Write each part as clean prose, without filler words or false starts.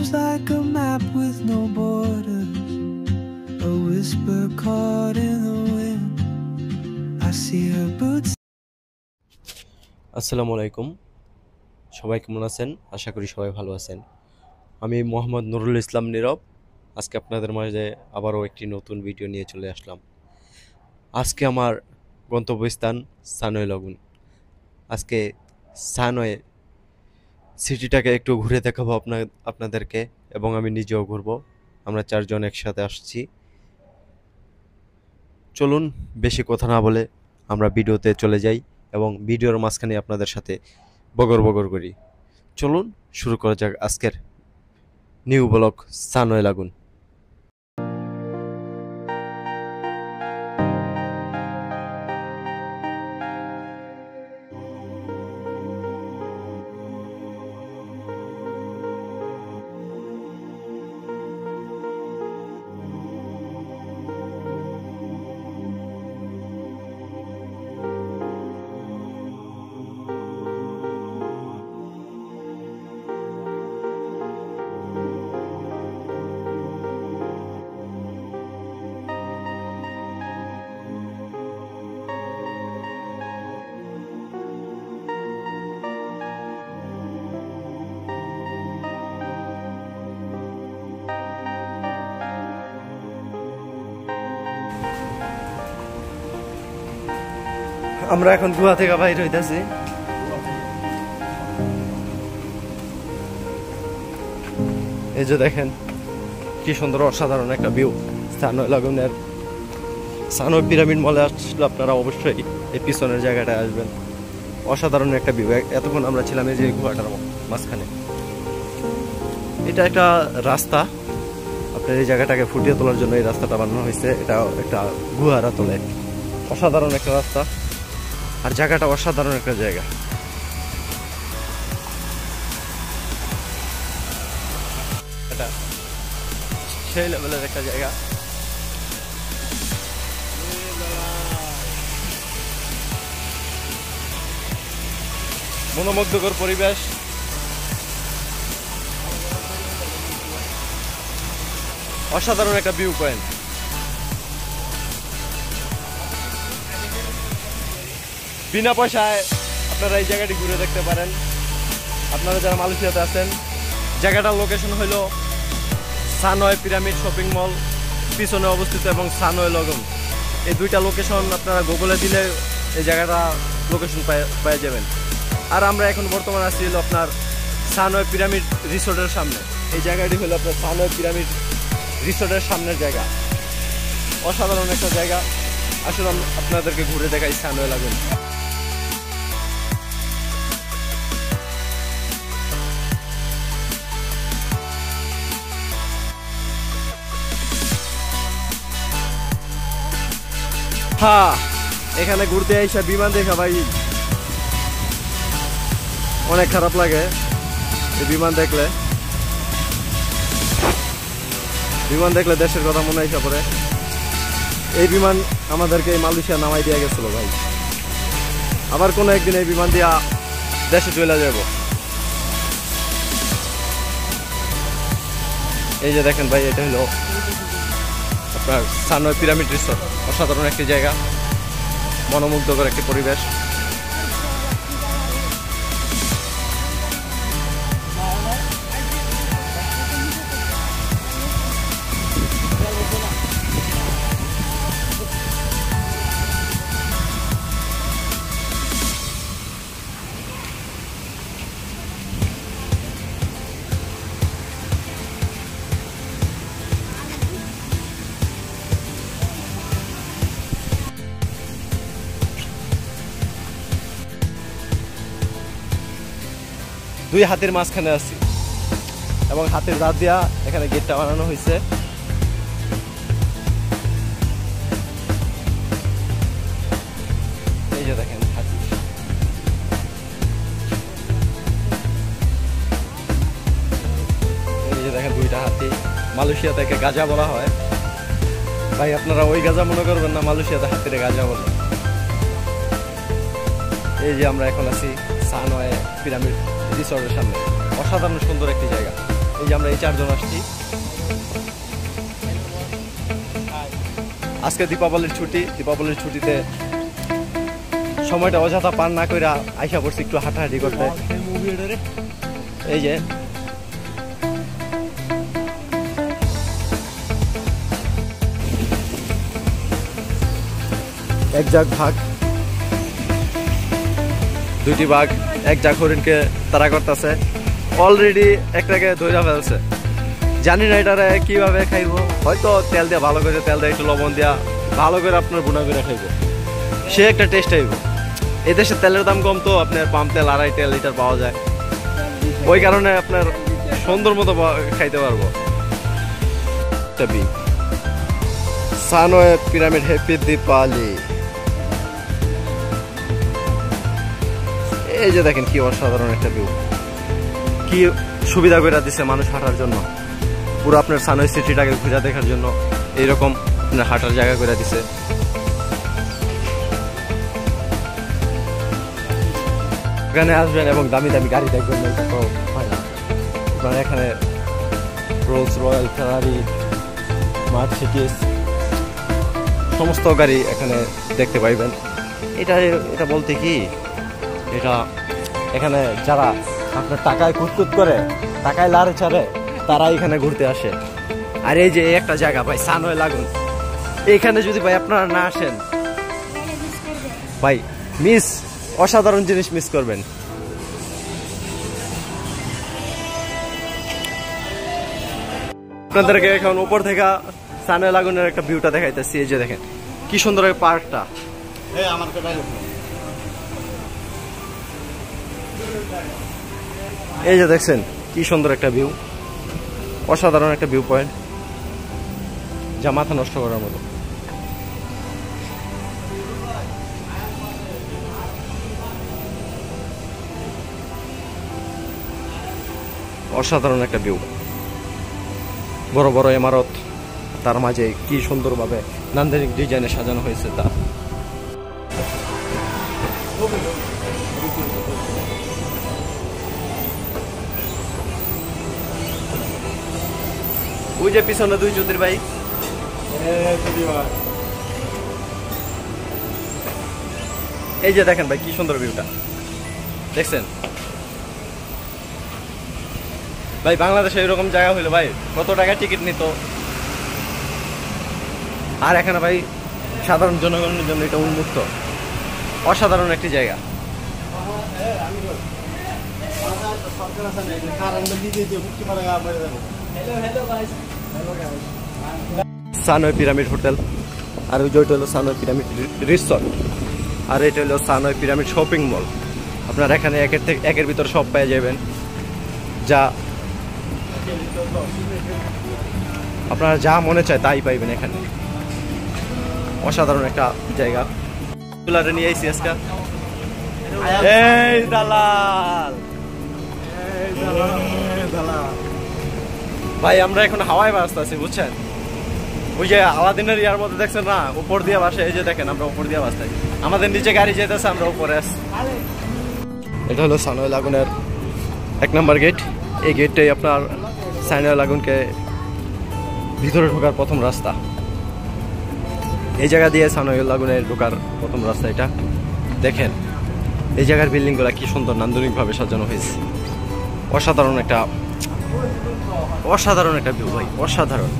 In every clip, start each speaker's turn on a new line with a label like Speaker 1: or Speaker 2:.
Speaker 1: Seems like a map with no borders, a whisper caught in the wind. I see her boots.
Speaker 2: আসসালামু আলাইকুম, সবাই কেমন আছেন? আশা করি সবাই ভালো আছেন। আমি মোহাম্মদ নুরুল ইসলাম নীরব। আজকে আপনাদের মাঝে আবারও একটি নতুন ভিডিও নিয়ে চলে আসলাম। আজকে আমার গন্তব্যস্থান সানওয়ে লাগুন। আজকে সানওয়ে সিটিটাকে একটু ঘুরে দেখাবো আপনাদেরকে, এবং আমি নিজেও ঘুরবো। আমরা চারজন একসাথে আসছি। চলুন বেশি কথা না বলে আমরা ভিডিওতে চলে যাই এবং ভিডিওর মাঝখানে আপনাদের সাথে বগর বগর করি। চলুন শুরু করা যাক আজকের নিউ ব্লগ সানওয়ে লাগুন। আমরা এখন গুহা থেকে বাইরে হইতাছি। এই যে দেখেন কি সুন্দর অসাধারণ একটা ভিউ সানওয়ে লাগুনের। সানওয়ে পিরামিড মলে আসলে আপনারা অবশ্যই এই পিছনের জায়গাটায় আসবেন। অসাধারণ একটা ভিউ। এতক্ষণ আমরা ছিলাম এই যে গুহাটার মাঝখানে। এটা একটা রাস্তা, আপনার এই জায়গাটাকে ফুটিয়ে তোলার জন্য এই রাস্তাটা বানানো হয়েছে। এটা একটা গুহারা তোলে। অসাধারণ একটা রাস্তা, আর জায়গাটা অসাধারণ একটা জায়গা। এটা সেই লেভেলের একটা জায়গা। মনোমুগ্ধকর পরিবেশ। অসাধারণ একটা ভিউ পয়েন্ট। বিনা পয়সায় আপনারা এই জায়গাটি ঘুরে দেখতে পারেন। আপনারা যারা মালয়েশিয়াতে আছেন, জায়গাটার লোকেশন হইল সানওয়ে পিরামিড শপিং মল পিছনে অবস্থিত এবং সানওয়ে লাগুন। এই দুইটা লোকেশন আপনারা গুগলে দিলে এই জায়গাটা লোকেশন পেয়ে যাবেন। আর আমরা এখন বর্তমানে আছি হলো আপনার সানওয়ে পিরামিড রিসোর্টের সামনে। এই জায়গাটি হলো আপনার সানওয়ে পিরামিড রিসোর্টের সামনের জায়গা। অসাধারণ একটা জায়গা। আসলে আপনাদেরকে ঘুরে দেখাই সানওয়ে লাগুন। হ্যাঁ, এখানে ঘুরতে আইসা বিমান দেখা ভাই অনেক খারাপ লাগে। এই বিমান দেখলে দেশের কথা মনে আইসা পড়ে। এই বিমান আমাদেরকে মালয়েশিয়া নামাই দিয়ে গেছিল ভাই। আবার কোনো একদিন এই বিমান দিয়া দেশে চলে যাব। এই যে দেখেন ভাই, এটা হলো আপনার সানওয়ে পিরামিড রিসোর্ট। অসাধারণ একটি জায়গা, মনোমুগ্ধকর একটি পরিবেশ। দুই হাতের মাঝখানে আছি এবং হাতের দাঁত দিয়া এখানে গেটটা বানানো হয়েছে। এই যে দেখেন হাতি। এই যে দেখেন দুইটা হাতি। মালয়েশিয়া থেকে গাজা বলা হয় ভাই। আপনারা ওই গাজা মনে করবেন না, মালয়েশিয়াতে হাতির গাজা বলে। এই যে আমরা এখন আছি সানওয়ে পিরামিড রিসোর্টের সামনে। অসাধারণ সুন্দর একটি জায়গা। এই যে আমরা এই 4 জন আসছি। আজকে দীপাবলির ছুটি, দীপাবলির ছুটিতে সময়টা অযথা পার না কইরা আইসা পড়ছি একটু হাঁটাহাঁটি করতে। এই যে এক জাগ ভাগ, 2টি বাঘ এক জাগ হরিণকে তাড়া করতেছে। অলরেডি একটাকে ধইরা ফেলছে। জানি না এটারে কিভাবে খাইবো, হয়তো তেল দিয়ে ভালো করে, তেল দিয়ে একটু লবণ দিয়া ভালো করে আপনার বুনা করে খাইবো, সে একটা টেস্ট আইব। এদেশে তেলের দাম কম, তো আপনার পাম তেল 2.5 লিটার পাওয়া যায়, ওই কারণে আপনার সুন্দর মতো খাইতে পারবো। সানওয়ে পিরামিড, হ্যাপি দীপাবলি। এই যে দেখেন কি অসাধারণ একটা ভিউ, কি সুবিধা করে দিচ্ছে মানুষ হাঁটার জন্য। পুরো আপনার সানওয়ে সিটিটাকে ঘুরে দেখার জন্য এইরকম হাঁটার জায়গা করে দিছে। এখানে আসবেন এবং দামি দামি গাড়ি দেখবেন, এখানে রোলস রয়েল, ফেরারি, মার্সিডিজ সমস্ত গাড়ি এখানে দেখতে পাইবেন। এটা বলতে কি, এটা এখানে যারা আপনার টাকায় কুতকুত করে, টাকায় লাড়ে ছাড়ে, তারা এখানে ঘুরতে আসে। আর এই যে একটা জায়গা ভাই, সানওয়ে লাগুন, এইখানে যদি ভাই আপনারা না আসেন ভাই, অসাধারণ জিনিস মিস করবেন। আপনাদেরকে এখন উপর থেকে সানওয়ে লাগুনের একটা ভিউটা দেখাইতেছি। এই যে দেখেন কি সুন্দর এই পার্কটা। এই যে দেখছেন কি সুন্দর একটা ভিউ, অসাধারণ একটা ভিউ পয়েন্ট, যা মাথা নষ্ট করার মতো। অসাধারণ একটা ভিউ, বড় বড় ইমারত, তার মাঝে কি সুন্দরভাবে নান্দনিক ডিজাইনে সাজানো হয়েছে তা। ওই যে পিছনে 2 চৌধুরী ভাই, এই যে দেখেন ভাই কি সুন্দর ভিউটা দেখছেন ভাই। বাংলাদেশে এরকম জায়গা হইলো ভাই কত টাকা টিকিট নিত, আর এখানে ভাই সাধারণ জনগণের জন্য এটা উন্মুক্ত, অসাধারণ একটি জায়গা। সানওয়ে পিরামিড হোটেল, আর ওই যেটা হলো সানওয়ে পিরামিড রিসর্ট, আর এটা হলো সানওয়ে পিরামিড শপিং মল। আপনারা এখানে একের ভিতর সব পেয়ে যাবেন, যা আপনারা যা মনে চায় তাই পাইবেন এখানে। অসাধারণ একটা জায়গা। নিয়ে আইসি আজকে। এই দালাল ভাই, আমরা এখন হাওয়ায় বাসতেছি বুঝছেন। ওই যে আলাদিনের ইয়ার মধ্যে দেখছেন না, উপর দিয়ে বাসে, এই যে দেখেন আমরা উপর দিয়ে বাসতেছি, আমাদের নিচে গাড়ি যেতেছে, আমরা উপরে আসছি। এটা হলো সানওয়ে লাগুনের 1 নম্বর গেট। এই গেটটাই আপনার সানওয়ে লাগুনকে ভিতরে ঢোকার প্রথম রাস্তা। এই জায়গা দিয়ে সানওয়ে লাগুনে ঢোকার প্রথম রাস্তা এটা। দেখেন এই জায়গার বিল্ডিংগুলো কি সুন্দর নান্দনিকভাবে সাজানো হয়েছে। অসাধারণ একটা ভিউ ভাই, অসাধারণ।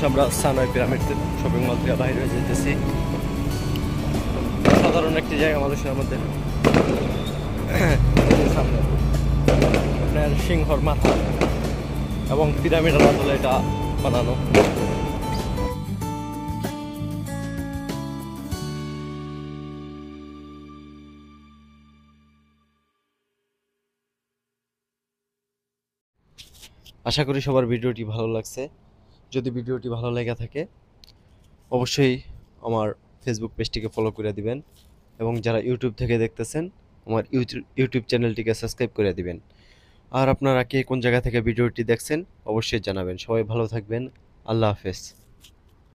Speaker 2: আমরা সানয় পিরামিড শপিং মল থেকে বাইরে হয়ে যেতেছি। সাধারণ একটি জায়গা মালয়েশিয়ার মধ্যে। সামনে আপনার সিংহর মাথা এবং পিরামিডের আদলে এটা বানানো। আশা করি সবার ভিডিওটি ভালো লাগছে। যদি ভিডিওটি ভালো লেগে থাকে অবশ্যই আমার ফেসবুক পেজটিকে ফলো করে দিবেন এবং যারা ইউটিউব থেকে দেখতেছেন আমার ইউটিউব চ্যানেলটিকে সাবস্ক্রাইব করে দিবেন। আর আপনারা কে কোন জায়গা থেকে ভিডিওটি দেখছেন অবশ্যই জানাবেন। সবাই ভালো থাকবেন। আল্লাহ হাফেজ।